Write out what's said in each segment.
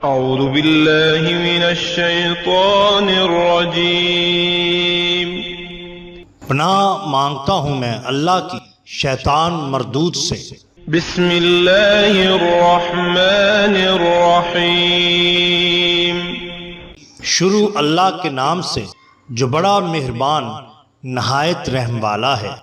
اعوذ باللہ من الشیطان الرجیم۔ پناہ مانگتا ہوں میں اللہ کی شیطان مردود سے۔ بسم اللہ الرحمن الرحیم۔ شروع اللہ کے نام سے جو بڑا مہربان نہایت رحم والا ہے۔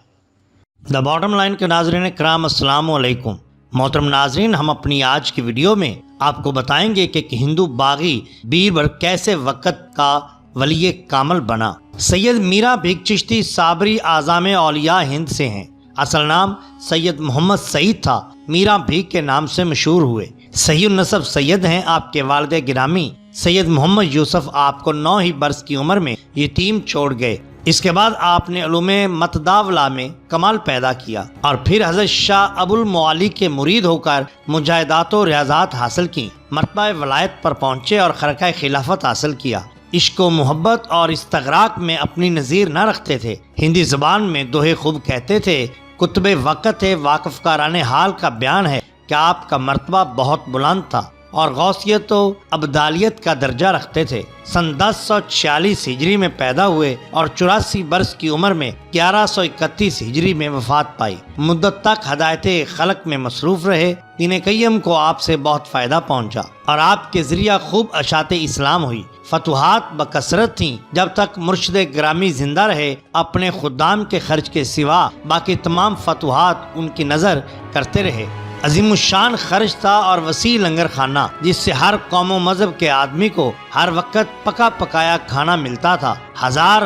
دا باٹم لائن کے ناظرین کرام، السلام علیکم۔ محترم ناظرین، ہم اپنی آج کی ویڈیو میں آپ کو بتائیں گے کہ ہندو باغی بیربل کیسے وقت کا ولی کامل بنا۔ سید میرا بھیک چشتی صابری اعظم اولیاء ہند سے ہیں۔ اصل نام سید محمد سعید تھا، میرا بھیک کے نام سے مشہور ہوئے۔ صحیح النسب سید ہیں۔ آپ کے والد گرامی سید محمد یوسف آپ کو 9 ہی برس کی عمر میں یتیم چھوڑ گئے۔ اس کے بعد آپ نے علوم متداولہ میں کمال پیدا کیا اور پھر حضرت شاہ ابو المعالی کے مرید ہو کر مجاہدات و ریاضات حاصل کی، مرتبہ ولایت پر پہنچے اور خرقہ خلافت حاصل کیا۔ عشق و محبت اور استغراق میں اپنی نظیر نہ رکھتے تھے۔ ہندی زبان میں دوہے خوب کہتے تھے، کتب وقت ہے واقف کاران حال کا بیان ہے کہ آپ کا مرتبہ بہت بلند تھا اور غوثیت و ابدالیت کا درجہ رکھتے تھے۔ سن 1046 ہجری میں پیدا ہوئے اور 84 برس کی عمر میں 1131 ہجری میں وفات پائی۔ مدت تک ہدایت خلق میں مصروف رہے۔ دین قیم کو آپ سے بہت فائدہ پہنچا اور آپ کے ذریعہ خوب اشاعت اسلام ہوئی۔ فتوحات بکثرت تھیں۔ جب تک مرشد گرامی زندہ رہے، اپنے خدام کے خرچ کے سوا باقی تمام فتوحات ان کی نظر کرتے رہے۔ عظیم الشان خرچ تھا اور وسیع لنگر خانہ، جس سے ہر قوم و مذہب کے آدمی کو ہر وقت پکا پکایا کھانا ملتا تھا۔ ہزار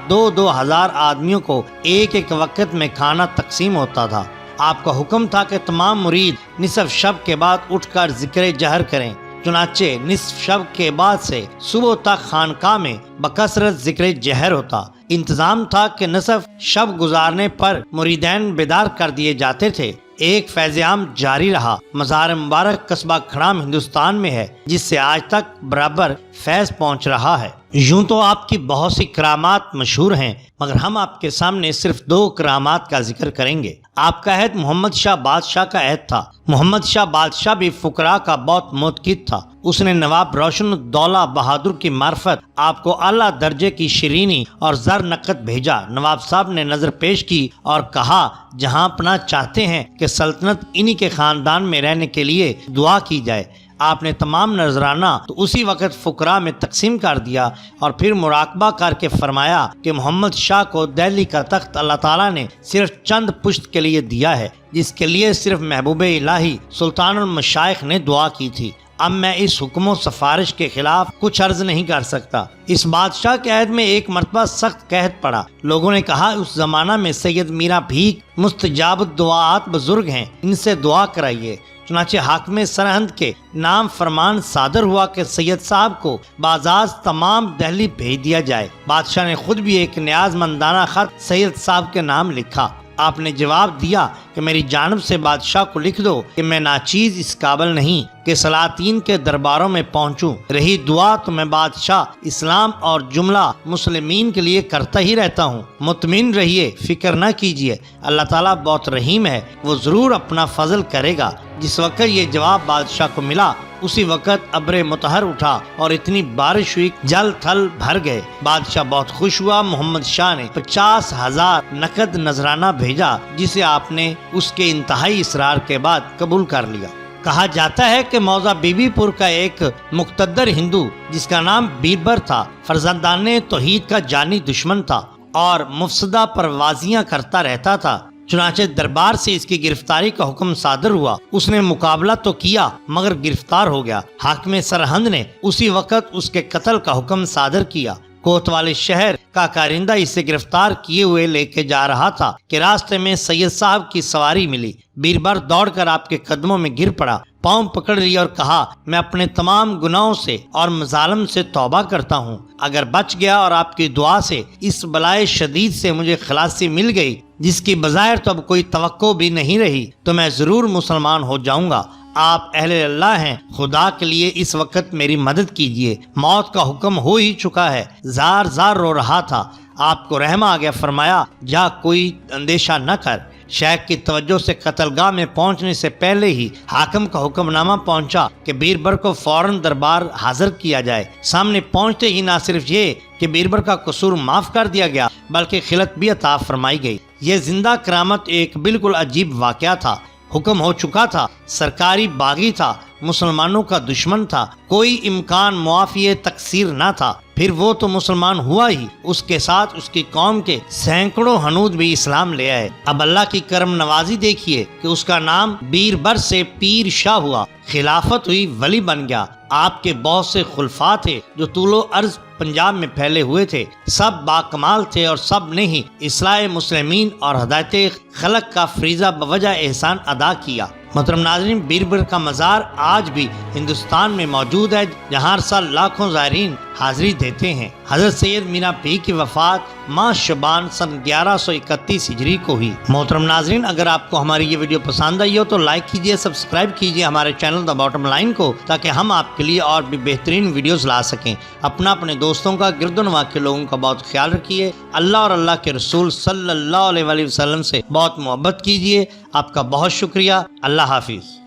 2,000 آدمیوں کو ایک وقت میں کھانا تقسیم ہوتا تھا۔ آپ کا حکم تھا کہ تمام مرید نصف شب کے بعد اٹھ کر ذکر جہر کریں۔ چنانچہ نصف شب کے بعد سے صبح تک خانقاہ میں بکثرت ذکر جہر ہوتا۔ انتظام تھا کہ نصف شب گزارنے پر مریدین بیدار کر دیے جاتے تھے۔ ایک فیض عام جاری رہا۔ مزار مبارک قصبہ کھڑام ہندوستان میں ہے، جس سے آج تک برابر فیض پہنچ رہا ہے۔ یوں تو آپ کی بہت سی کرامات مشہور ہیں، مگر ہم آپ کے سامنے صرف 2 کرامات کا ذکر کریں گے۔ آپ کا عہد محمد شاہ بادشاہ کا عہد تھا۔ محمد شاہ بادشاہ بھی فقراء کا بہت متقی تھا۔ اس نے نواب روشن الدولہ بہادر کی معرفت آپ کو اعلیٰ درجے کی شرینی اور زر نقد بھیجا۔ نواب صاحب نے نظر پیش کی اور کہا، جہاں اپنا چاہتے ہیں کہ سلطنت انہی کے خاندان میں رہنے کے لیے دعا کی جائے۔ آپ نے تمام نذرانہ تو اسی وقت فقراء میں تقسیم کر دیا اور پھر مراقبہ کر کے فرمایا کہ محمد شاہ کو دہلی کا تخت اللہ تعالیٰ نے صرف چند پشت کے لیے دیا ہے، جس کے لیے صرف محبوب الہی سلطان المشائخ نے دعا کی تھی۔ اب میں اس حکم و سفارش کے خلاف کچھ عرض نہیں کر سکتا۔ اس بادشاہ کے عہد میں ایک مرتبہ سخت قحط پڑا۔ لوگوں نے کہا، اس زمانہ میں سید میرا بھیک مستجاب الدعاءات بزرگ ہیں، ان سے دعا کرائیے۔ چنانچہ حاکم سرہند کے نام فرمان صادر ہوا کہ سید صاحب کو باعزاز تمام دہلی بھیج دیا جائے۔ بادشاہ نے خود بھی ایک نیاز مندانہ خط سید صاحب کے نام لکھا۔ آپ نے جواب دیا کہ میری جانب سے بادشاہ کو لکھ دو کہ میں ناچیز اس قابل نہیں کہ سلاطین کے درباروں میں پہنچوں۔ رہی دعا تو میں بادشاہ اسلام اور جملہ مسلمین کے لیے کرتا ہی رہتا ہوں۔ مطمئن رہیے، فکر نہ کیجیے، اللہ تعالیٰ بہت رحیم ہے، وہ ضرور اپنا فضل کرے گا۔ جس وقت یہ جواب بادشاہ کو ملا، اسی وقت ابر مطہر اٹھا اور اتنی بارش ہوئی جل تھل بھر گئے۔ بادشاہ بہت خوش ہوا۔ محمد شاہ نے 50,000 نقد نذرانہ بھیجا، جسے آپ نے اس کے انتہائی اصرار کے بعد قبول کر لیا۔ کہا جاتا ہے کہ موضع بی بی پور کا ایک مقتدر ہندو جس کا نام بیربل تھا، فرزندان توحید کا جانی دشمن تھا اور مفسدہ پروازیاں کرتا رہتا تھا۔ چنانچہ دربار سے اس کی گرفتاری کا حکم صادر ہوا۔ اس نے مقابلہ تو کیا مگر گرفتار ہو گیا۔ حاکم سرہند نے اسی وقت اس کے قتل کا حکم صادر کیا۔ کوتوالی شہر کا کارندہ اسے گرفتار کیے ہوئے لے کے جا رہا تھا کہ راستے میں سید صاحب کی سواری ملی۔ بیربل دوڑ کر آپ کے قدموں میں گر پڑا، پاؤں پکڑ لی اور کہا، میں اپنے تمام گناہوں سے اور مظالم سے توبہ کرتا ہوں۔ اگر بچ گیا اور آپ کی دعا سے اس بلائے شدید سے مجھے خلاصی مل گئی، جس کی بظاہر تو اب کوئی توقع بھی نہیں رہی، تو میں ضرور مسلمان ہو جاؤں گا۔ آپ اہل اللہ ہیں، خدا کے لیے اس وقت میری مدد کیجیے، موت کا حکم ہو ہی چکا ہے۔ زار زار رو رہا تھا۔ آپ کو رحم آ گیا، فرمایا، جا کوئی اندیشہ نہ کر، شیخ کی توجہ سے قتل گاہ میں پہنچنے سے پہلے ہی حاکم کا حکم نامہ پہنچا کہ بیربل کو فوراً دربار حاضر کیا جائے۔ سامنے پہنچتے ہی نہ صرف یہ کہ بیربل کا قصور معاف کر دیا گیا بلکہ خلعت بھی عطا فرمائی گئی۔ یہ زندہ کرامت ایک بالکل عجیب واقعہ تھا۔ حکم ہو چکا تھا، سرکاری باغی تھا، مسلمانوں کا دشمن تھا، کوئی امکان معافی تقصیر نہ تھا۔ پھر وہ تو مسلمان ہوا ہی، اس کے ساتھ اس کی قوم کے سینکڑوں ہنود بھی اسلام لے آئے۔ اب اللہ کی کرم نوازی دیکھیے کہ اس کا نام بیربل سے پیر شاہ ہوا، خلافت ہوئی، ولی بن گیا۔ آپ کے بہت سے خلفاء تھے جو طول و عرض پنجاب میں پھیلے ہوئے تھے، سب باکمال تھے اور سب نے ہی اصلاح مسلمین اور ہدایت خلق کا فریضہ بوجہ احسان ادا کیا۔ محترم ناظرین، بیربل کا مزار آج بھی ہندوستان میں موجود ہے، جہاں ہر سال لاکھوں زائرین حاضری دیتے ہیں۔ حضرت سید مینا پیر کی وفات ماہ شعبان سن 1131 ہجری کو ہوئی۔ محترم ناظرین، اگر آپ کو ہماری یہ ویڈیو پسند آئی ہو تو لائک کیجئے، سبسکرائب کیجئے ہمارے چینل دا باٹم لائن کو، تاکہ ہم آپ کے لیے اور بھی بہترین ویڈیوز لا سکیں۔ اپنے دوستوں کا، گرد و نواح کے لوگوں کا بہت خیال رکھیے۔ اللہ اور اللہ کے رسول صلی اللہ علیہ وسلم سے بہت محبت کیجئے۔ آپ کا بہت شکریہ۔ اللہ حافظ۔